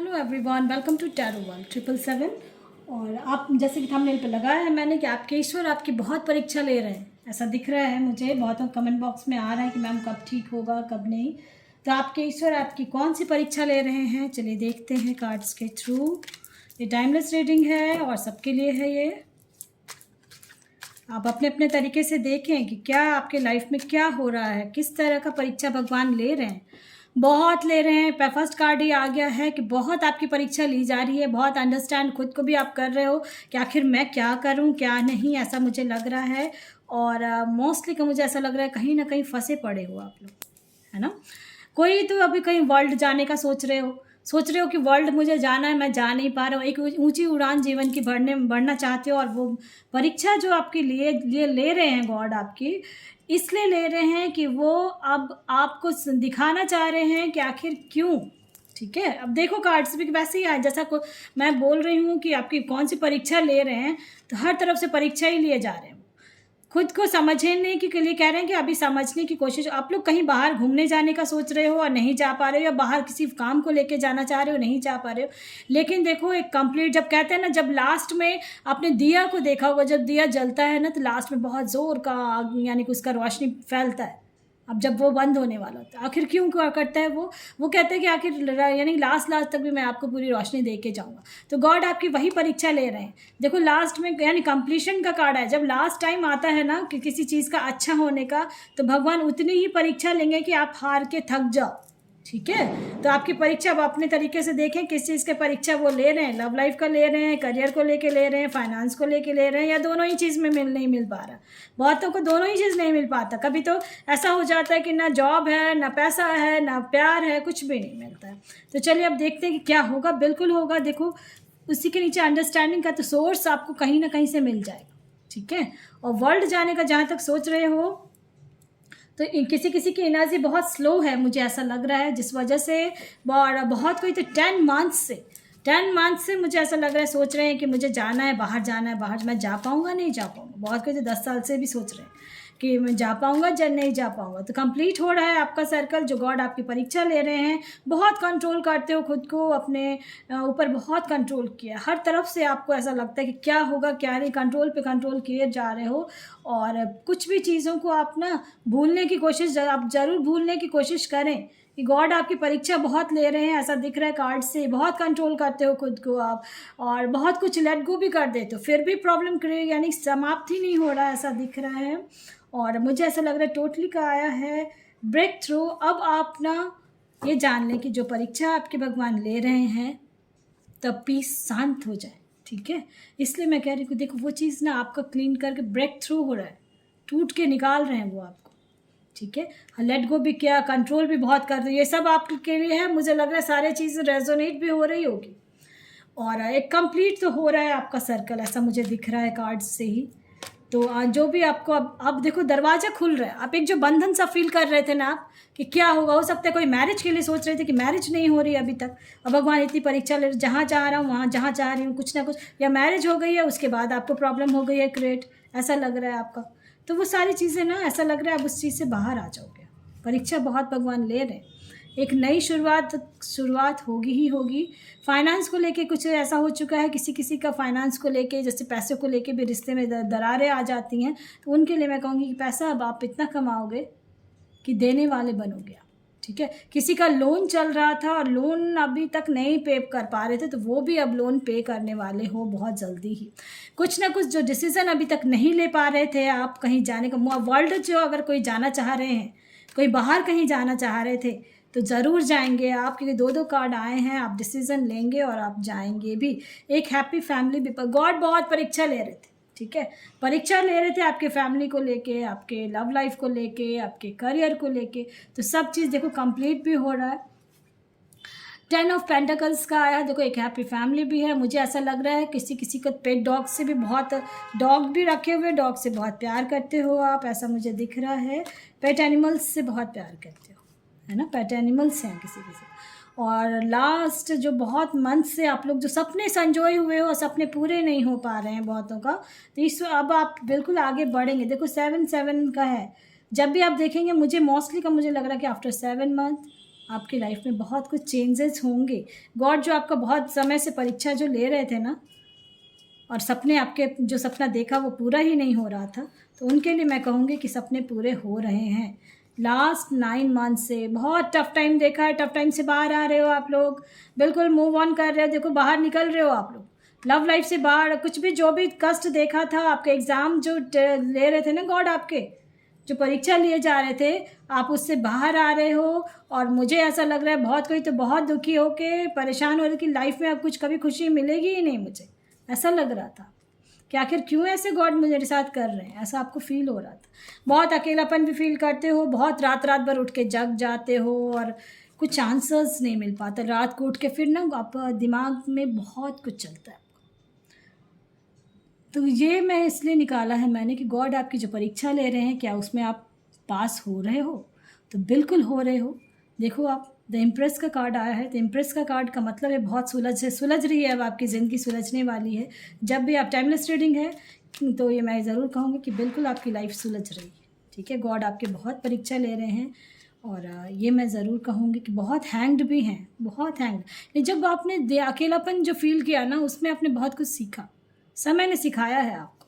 Hello everyone, welcome to tarot world 777। और आप जैसे कि थंबनेल पे लगाया है मैंने कि आपके ईश्वर आपकी बहुत परीक्षा ले रहे हैं, ऐसा दिख रहा है मुझे। बहुतों कमेंट बॉक्स में आ रहा है कि मैम कब ठीक होगा कब नहीं। तो आपके ईश्वर आपकी कौन सी परीक्षा ले रहे हैं, चलिए देखते हैं कार्ड्स के थ्रू। ये टाइमलेस रीडिंग है और सबके लिए है ये। आप अपने अपने तरीके से देखें कि क्या आपके लाइफ में क्या हो रहा है, किस तरह का परीक्षा भगवान ले रहे हैं। बहुत ले रहे हैं। फर्स्ट कार्ड ही आ गया है कि बहुत आपकी परीक्षा ली जा रही है। बहुत अंडरस्टैंड खुद को भी आप कर रहे हो कि आखिर मैं क्या करूं क्या नहीं, ऐसा मुझे लग रहा है। और मोस्टली का मुझे ऐसा लग रहा है कहीं ना कहीं फंसे पड़े हो आप लोग, है ना। कोई तो अभी कहीं वर्ल्ड जाने का सोच रहे हो कि वर्ल्ड मुझे जाना है, मैं जा नहीं पा रहा हूँ। एक ऊंची उड़ान जीवन की बढ़ना चाहते हो। और वो परीक्षा जो आपके लिए ले रहे हैं गॉड आपकी, इसलिए ले रहे हैं कि वो अब आपको दिखाना चाह रहे हैं कि आखिर क्यों। ठीक है, अब देखो कार्ड्स भी वैसे ही आए जैसा को मैं बोल रही हूँ कि आपकी कौन सी परीक्षा ले रहे हैं, तो हर तरफ से परीक्षा ही लिए जा रहे हैं। खुद को समझने के लिए कह रहे हैं कि अभी समझने की कोशिश। आप लोग कहीं बाहर घूमने जाने का सोच रहे हो और नहीं जा पा रहे हो, या बाहर किसी काम को लेके जाना चाह रहे हो, नहीं जा पा रहे हो। लेकिन देखो एक कंप्लीट, जब कहते हैं ना, जब लास्ट में आपने दिया को देखा होगा, जब दिया जलता है ना तो लास्ट में बहुत ज़ोर का यानी कि उसका रोशनी फैलता है। अब जब वो बंद होने वाला होता है, आखिर क्यों करता है वो कहते हैं कि आखिर यानी लास्ट तक भी मैं आपको पूरी रोशनी दे के जाऊँगा। तो गॉड आपकी वही परीक्षा ले रहे हैं। देखो लास्ट में यानी कंप्लीशन का कार्ड है। जब लास्ट टाइम आता है ना कि किसी चीज़ का अच्छा होने का, तो भगवान उतनी ही परीक्षा लेंगे कि आप हार के थक जाओ। ठीक है, तो आपकी परीक्षा आप अपने तरीके से देखें किस चीज़ के परीक्षा वो ले रहे हैं। लव लाइफ का ले रहे हैं, करियर को लेके ले रहे हैं, फाइनेंस को लेके ले रहे हैं, या दोनों ही चीज़ में नहीं मिल पा रहा। बहुतों को दोनों ही चीज़ नहीं मिल पाता। कभी तो ऐसा हो जाता है कि ना जॉब है, ना पैसा है, ना प्यार है, कुछ भी नहीं मिलता है। तो चलिए अब देखते हैं कि क्या होगा। बिल्कुल होगा। देखो उसी के नीचे अंडरस्टैंडिंग का तो सोर्स आपको कहीं ना कहीं से मिल जाएगा। ठीक है, और वर्ल्ड जाने का जहाँ तक सोच रहे हो तो किसी किसी की एनर्जी बहुत स्लो है, मुझे ऐसा लग रहा है, जिस वजह से बहुत कोई तो 10 मंथ से मुझे ऐसा लग रहा है सोच रहे हैं कि मुझे जाना है, बाहर जाना है, बाहर मैं जा पाऊँगा नहीं जा पाऊँगा। बहुत कोई तो 10 साल से भी सोच रहे हैं कि मैं जा पाऊँगा या नहीं जा पाऊँगा। तो कंप्लीट हो रहा है आपका सर्कल। जो गॉड आपकी परीक्षा ले रहे हैं, बहुत कंट्रोल करते हो खुद को, अपने ऊपर बहुत कंट्रोल किया। हर तरफ से आपको ऐसा लगता है कि क्या होगा क्या नहीं, कंट्रोल पे कंट्रोल किए जा रहे हो। और कुछ भी चीज़ों को आप ना भूलने की कोशिश, आप ज़रूर भूलने की कोशिश करें कि गॉड आपकी परीक्षा बहुत ले रहे हैं। ऐसा दिख रहा है कार्ड से। बहुत कंट्रोल करते हो खुद को आप, और बहुत कुछ लेट गो भी कर देते हो, फिर भी प्रॉब्लम क्रिएट यानी समाप्त ही नहीं हो रहा है, ऐसा दिख रहा है। और मुझे ऐसा लग रहा है टोटली का आया है ब्रेक थ्रू। अब आप ना ये जान लें कि जो परीक्षा आपके भगवान ले रहे हैं, तब पीस शांत हो जाए। ठीक है, इसलिए मैं कह रही हूँ देखो वो चीज़ ना आपका क्लीन करके ब्रेक थ्रू हो रहा है, टूट के निकाल रहे हैं वो आपको। ठीक है, लेट गो भी किया, कंट्रोल भी बहुत कर रहे हैं। ये सब आपके लिए है। मुझे लग रहा है सारे चीज़ें रेजोनेट भी हो रही होगी, और एक कंप्लीट तो हो रहा है आपका सर्कल, ऐसा मुझे दिख रहा है कार्ड्स से ही। तो जो भी आपको अब देखो दरवाज़ा खुल रहा है। आप एक जो बंधन सा फील कर रहे थे ना आप कि क्या होगा, हो सकता है कोई मैरिज के लिए सोच रहे थे कि मैरिज नहीं हो रही अभी तक, अब भगवान इतनी परीक्षा ले, जहाँ चाह रहा हूँ वहाँ, जहाँ चाह रही हूँ कुछ ना कुछ, या मैरिज हो गई है उसके बाद आपको प्रॉब्लम हो गई है क्रिएट, ऐसा लग रहा है आपका। तो वो सारी चीज़ें ना ऐसा लग रहा है अब उस चीज़ से बाहर आ जाओगे। परीक्षा बहुत भगवान ले रहे हैं। एक नई शुरुआत होगी ही होगी। फाइनेंस को लेके कुछ ऐसा हो चुका है, किसी किसी का फाइनेंस को लेके, जैसे पैसे को लेके भी रिश्ते में दरारें आ जाती हैं, तो उनके लिए मैं कहूँगी कि पैसा अब आप इतना कमाओगे कि देने वाले बनोगे आप। ठीक है, किसी का लोन चल रहा था और लोन अभी तक नहीं पे कर पा रहे थे, तो वो भी अब लोन पे करने वाले हो बहुत जल्दी ही। कुछ ना कुछ जो डिसीज़न अभी तक नहीं ले पा रहे थे आप, कहीं जाने का वर्ल्ड जो अगर कोई जाना चाह रहे हैं, कोई बाहर कहीं जाना चाह रहे थे, तो ज़रूर जाएंगे आप, क्योंकि 2 कार्ड आए हैं। आप डिसीज़न लेंगे और आप जाएंगे भी। एक हैप्पी फैमिली भी, गॉड बहुत परीक्षा ले रहे थे। ठीक है, परीक्षा ले रहे थे आपके फैमिली को लेके, आपके लव लाइफ को लेके, आपके करियर को लेके। तो सब चीज़ देखो कंप्लीट भी हो रहा है। 10 ऑफ पेंटिकल्स का आया। देखो एक हैप्पी फैमिली भी है। मुझे ऐसा लग रहा है किसी किसी को पेट डॉग से भी बहुत, डॉग भी रखे हुए, डॉग से बहुत प्यार करते हो आप, ऐसा मुझे दिख रहा है। पेट एनिमल्स से बहुत प्यार करते हो, है ना। पेट एनिमल्स हैं किसी किसी। और लास्ट जो बहुत मंथ से आप लोग जो सपने संजोए हुए हो, सपने पूरे नहीं हो पा रहे हैं बहुतों का, तो इस अब आप बिल्कुल आगे बढ़ेंगे। देखो 7 का है। जब भी आप देखेंगे, मुझे मोस्टली का मुझे लग रहा है कि आफ्टर 7 मंथ आपकी लाइफ में बहुत कुछ चेंजेस होंगे। गॉड जो आपका बहुत समय से परीक्षा जो ले रहे थे ना, और सपने आपके जो सपना देखा वो पूरा ही नहीं हो रहा था, तो उनके लिए मैं कहूँगी कि सपने पूरे हो रहे हैं। लास्ट 9 मंथ से बहुत टफ टाइम देखा है, टफ टाइम से बाहर आ रहे हो आप लोग, बिल्कुल मूव ऑन कर रहे हो, देखो बाहर निकल रहे हो आप लोग लव लाइफ से बाहर। कुछ भी जो भी कष्ट देखा था, आपके एग्ज़ाम जो ले रहे थे ना गॉड, आपके जो परीक्षा लिए जा रहे थे, आप उससे बाहर आ रहे हो। और मुझे ऐसा लग रहा है बहुत कोई तो बहुत दुखी होके परेशान हो रहे कि लाइफ में अब कुछ कभी खुशी मिलेगी ही नहीं। मुझे ऐसा लग रहा था कि आखिर क्यों ऐसे गॉड मेरे साथ कर रहे हैं, ऐसा आपको फील हो रहा था। बहुत अकेलापन भी फील करते हो, बहुत रात रात भर उठ के जग जाते हो और कुछ आंसर्स नहीं मिल पाता। रात को उठ के फिर ना आप दिमाग में बहुत कुछ चलता है। तो ये मैं इसलिए निकाला है मैंने कि गॉड आपकी जो परीक्षा ले रहे हैं, क्या उसमें आप पास हो रहे हो? तो बिल्कुल हो रहे हो। देखो आप, द इम्प्रेस का कार्ड आया है। द इम्प्रेस का कार्ड का मतलब है बहुत सुलझ रही है, अब आपकी ज़िंदगी सुलझने वाली है। जब भी आप टाइमलेस रीडिंग है तो ये मैं ज़रूर कहूँगी कि बिल्कुल आपकी लाइफ सुलझ रही है। ठीक है, गॉड आपके बहुत परीक्षा ले रहे हैं। और ये मैं ज़रूर कहूँगी कि बहुत हैंग्ड भी हैं, बहुत हैंग्ड। जब आपने अकेलापन जो फील किया ना, उसमें आपने बहुत कुछ सीखा। समय ने सिखाया है आपको।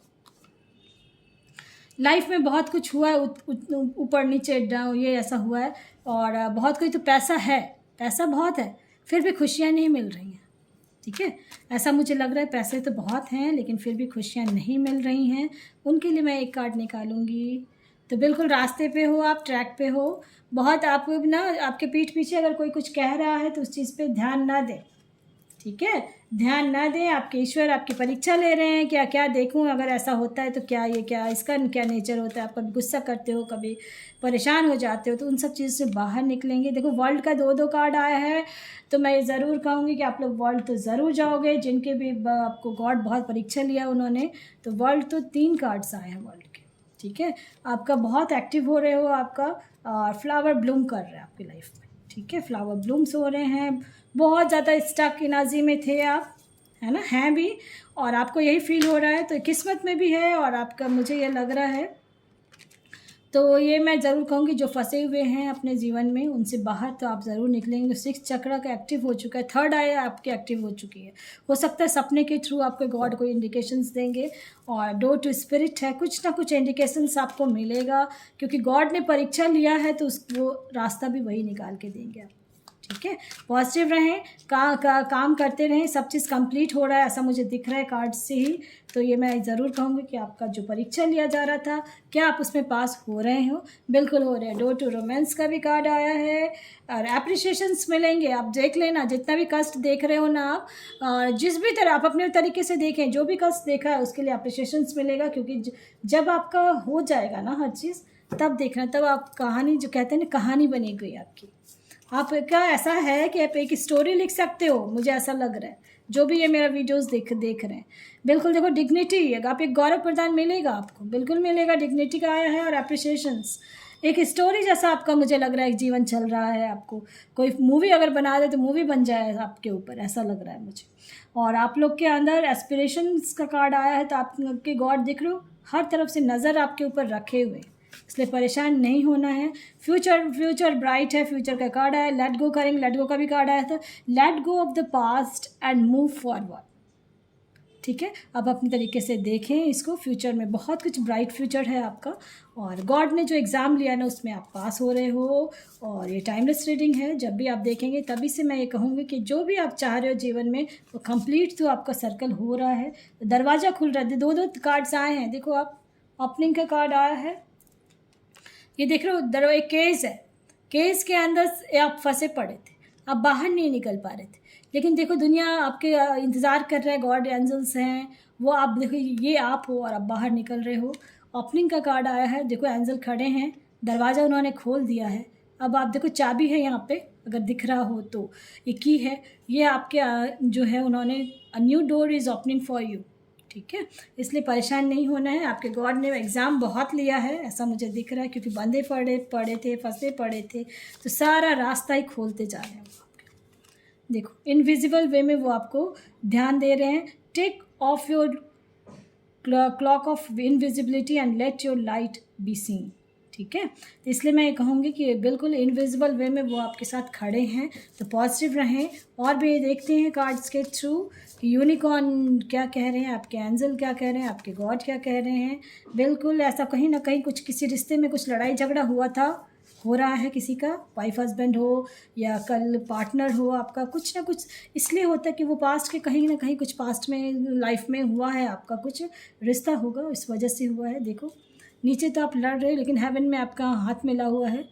लाइफ में बहुत कुछ हुआ है, ऊपर नीचे डाउन, ये ऐसा हुआ है। और बहुत कोई तो पैसा है, पैसा बहुत है, फिर भी खुशियाँ नहीं मिल रही हैं। ठीक है, ऐसा मुझे लग रहा है पैसे तो बहुत हैं लेकिन फिर भी खुशियाँ नहीं मिल रही हैं। उनके लिए मैं एक कार्ड निकालूंगी। तो बिल्कुल रास्ते पे हो आप, ट्रैक पे हो। बहुत आप ना, आपके पीठ पीछे अगर कोई कुछ कह रहा है तो उस चीज़ पे ध्यान ना दें। ठीक है, ध्यान ना दें। आपके ईश्वर आपकी परीक्षा ले रहे हैं, क्या क्या देखूं, अगर ऐसा होता है तो क्या, ये क्या, इसका क्या नेचर होता है। आप कभी गुस्सा करते हो, कभी परेशान हो जाते हो, तो उन सब चीज़ से बाहर निकलेंगे। देखो वर्ल्ड का 2-2 कार्ड आया है, तो मैं ये ज़रूर कहूँगी कि आप लोग वर्ल्ड तो ज़रूर जाओगे। जिनके भी आपको गॉड बहुत परीक्षा लिया उन्होंने, तो वर्ल्ड तो 3 कार्ड्स आए हैं वर्ल्ड के। ठीक है, आपका बहुत एक्टिव हो रहे हो, आपका फ्लावर ब्लूम कर रहा है आपकी लाइफ में। ठीक है, फ्लावर ब्लूम्स हो रहे हैं। बहुत ज़्यादा स्टक एनर्जी में थे आप, है ना, हैं भी, और आपको यही फील हो रहा है, तो किस्मत में भी है और आपका, मुझे ये लग रहा है। तो ये मैं ज़रूर कहूँगी जो फंसे हुए हैं अपने जीवन में, उनसे बाहर तो आप ज़रूर निकलेंगे। 6 चक्र का एक्टिव हो चुका है, 3rd आई आपकी एक्टिव हो चुकी है। हो सकता है सपने के थ्रू आपके गॉड को इंडिकेशंस देंगे, और डोर टू स्पिरिट है, कुछ ना कुछ इंडिकेशंस आपको मिलेगा, क्योंकि गॉड ने परीक्षा लिया है तो वो रास्ता भी वही निकाल के देंगे आप। ठीक है, पॉजिटिव रहें, काम करते रहें, सब चीज़ कंप्लीट हो रहा है ऐसा मुझे दिख रहा है कार्ड से ही। तो ये मैं ज़रूर कहूँगी कि आपका जो परीक्षा लिया जा रहा था, क्या आप उसमें पास हो रहे हो? बिल्कुल हो रहे हैं। डोर टू रोमांस का भी कार्ड आया है, और एप्रिशिएशंस मिलेंगे। आप देख लेना, जितना भी कष्ट देख रहे हो ना आप, और जिस भी तरह आप अपने तरीके से देखें, जो भी कष्ट देखा है उसके लिए एप्रिशिएशंस मिलेगा। क्योंकि जब आपका हो जाएगा ना हर चीज़, तब देखना, तब आप कहानी, जो कहते हैं ना, कहानी बनेगी आपकी। आप क्या, ऐसा है कि आप एक स्टोरी लिख सकते हो, मुझे ऐसा लग रहा है, जो भी ये मेरा वीडियोस देख रहे हैं। बिल्कुल देखो, डिग्निटी है, आप एक गौरव प्रदान मिलेगा आपको, बिल्कुल मिलेगा। डिग्निटी का आया है, और एप्रिशिएशंस, एक स्टोरी जैसा आपका मुझे लग रहा है, एक जीवन चल रहा है। आपको कोई मूवी अगर बना दे तो मूवी बन जाए आपके ऊपर, ऐसा लग रहा है मुझे। और आप लोग के अंदर एस्पिरेशंस का कार्ड आया है, तो आपके गॉड दिख रहे हो, हर तरफ से नज़र आपके ऊपर रखे हुए, इसलिए परेशान नहीं होना है। फ्यूचर ब्राइट है, फ्यूचर का कार्ड आया। लेट गो करेंगे, लेट गो का भी कार्ड आया था। Let go of the past and move forward. ठीक है, अब अपनी तरीके से देखें इसको, फ्यूचर में बहुत कुछ ब्राइट फ्यूचर है आपका। और गॉड ने जो एग्ज़ाम लिया ना, उसमें आप पास हो रहे हो। और ये टाइमलेस रीडिंग है, जब भी आप देखेंगे तभी से मैं ये कहूँगी कि जो भी आप चाह रहे हो जीवन में, वो कंप्लीट तो आपका सर्कल हो रहा है, दरवाज़ा खुल रहा है। 2-2 कार्ड्स आए हैं, देखो आप, ओपनिंग का कार्ड आया है, ये देख रहे हो, एक केस है, केस के अंदर आप फंसे पड़े थे, आप बाहर नहीं निकल पा रहे थे, लेकिन देखो दुनिया आपके इंतज़ार कर रहा है, गॉड एंजल्स हैं वो, आप देखो ये आप हो और आप बाहर निकल रहे हो। ओपनिंग का कार्ड आया है, देखो एंजल खड़े हैं, दरवाज़ा उन्होंने खोल दिया है। अब आप देखो, चाबी है यहाँ पे, अगर दिख रहा हो तो ये की है, ये आपके जो है उन्होंने, a new door is opening for you. ठीक है, इसलिए परेशान नहीं होना है। आपके गॉड ने एग्ज़ाम बहुत लिया है ऐसा मुझे दिख रहा है, क्योंकि बंधे पड़े थे, फंसे पड़े थे, तो सारा रास्ता ही खोलते जा रहे हैं वो आपके। देखो इनविजिबल वे में वो आपको ध्यान दे रहे हैं। Take off your cloak of invisibility and let your light be seen. ठीक है। तो इसलिए मैं ये कहूँगी कि बिल्कुल इनविजिबल वे में वो आपके साथ खड़े हैं, तो पॉजिटिव रहें। और भी देखते हैं कार्ड्स के थ्रू कि यूनिकॉर्न क्या कह रहे हैं, आपके एंजल क्या कह रहे हैं, आपके गॉड क्या कह रहे हैं। बिल्कुल ऐसा कहीं ना कहीं कुछ किसी रिश्ते में कुछ लड़ाई झगड़ा हुआ था, हो रहा है किसी का, वाइफ हस्बैंड हो या कल पार्टनर हो आपका, कुछ ना कुछ इसलिए होता है कि वो पास्ट के कहीं ना कहीं कुछ पास्ट में लाइफ में हुआ है, आपका कुछ रिश्ता होगा, इस वजह से हुआ है। देखो नीचे तो आप लड़ रहे हो लेकिन हेवन में आपका हाथ मिला हुआ है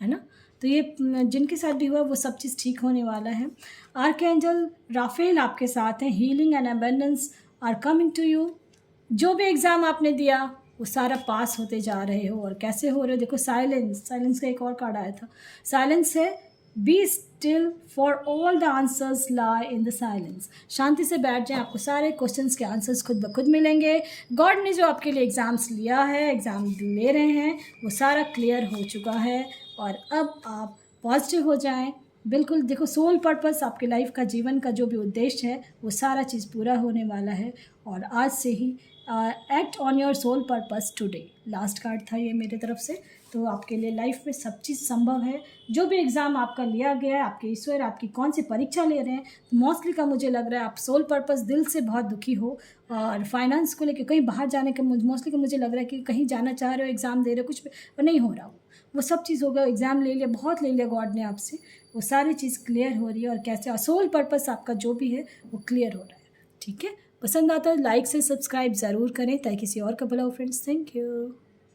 ना। तो ये जिनके साथ भी हुआ वो सब चीज़ ठीक होने वाला है। आर्कएंजल राफेल आपके साथ हैं। Healing and abundance are coming to you. जो भी एग्ज़ाम आपने दिया वो सारा पास होते जा रहे हो। और कैसे हो रहे हो, देखो साइलेंस, साइलेंस का एक और कार्ड आया था। साइलेंस है, be still for all the answers lie in the silence. शांति से बैठ जाएं, आपको सारे क्वेश्चंस के आंसर्स खुद ब खुद मिलेंगे। गॉड ने जो आपके लिए एग्ज़ाम्स लिया है, एग्ज़ाम ले रहे हैं, वो सारा क्लियर हो चुका है। और अब आप पॉजिटिव हो जाएं। बिल्कुल देखो सोल पर्पस, आपके लाइफ का, जीवन का जो भी उद्देश्य है वो सारा चीज़ पूरा होने वाला है। और आज से ही act on your soul purpose today, last card था ये मेरे तरफ से। तो आपके लिए लाइफ में सब चीज़ संभव है। जो भी एग्ज़ाम आपका लिया गया है, आपके ईश्वर आपकी कौन सी परीक्षा ले रहे हैं, तो मोस्टली का मुझे लग रहा है आप सोल पर्पस दिल से बहुत दुखी हो। और फाइनेंस को लेकर कहीं बाहर जाने का मोस्टली का मुझे लग रहा है कि कहीं जाना चाह रहे हो, एग्ज़ाम दे रहे हो, कुछ भी नहीं हो रहा हो, वो सब चीज़ होगा। एग्ज़ाम ले लिया, बहुत ले लिया गॉड ने आपसे, वो सारी चीज़ क्लियर हो रही है। और कैसे, और सोल पर्पस आपका जो भी है वो क्लियर हो रहा है। ठीक है, पसंद आता है लाइक से सब्सक्राइब ज़रूर करें ताकि किसी और का भला हो फ्रेंड्स। Thank you.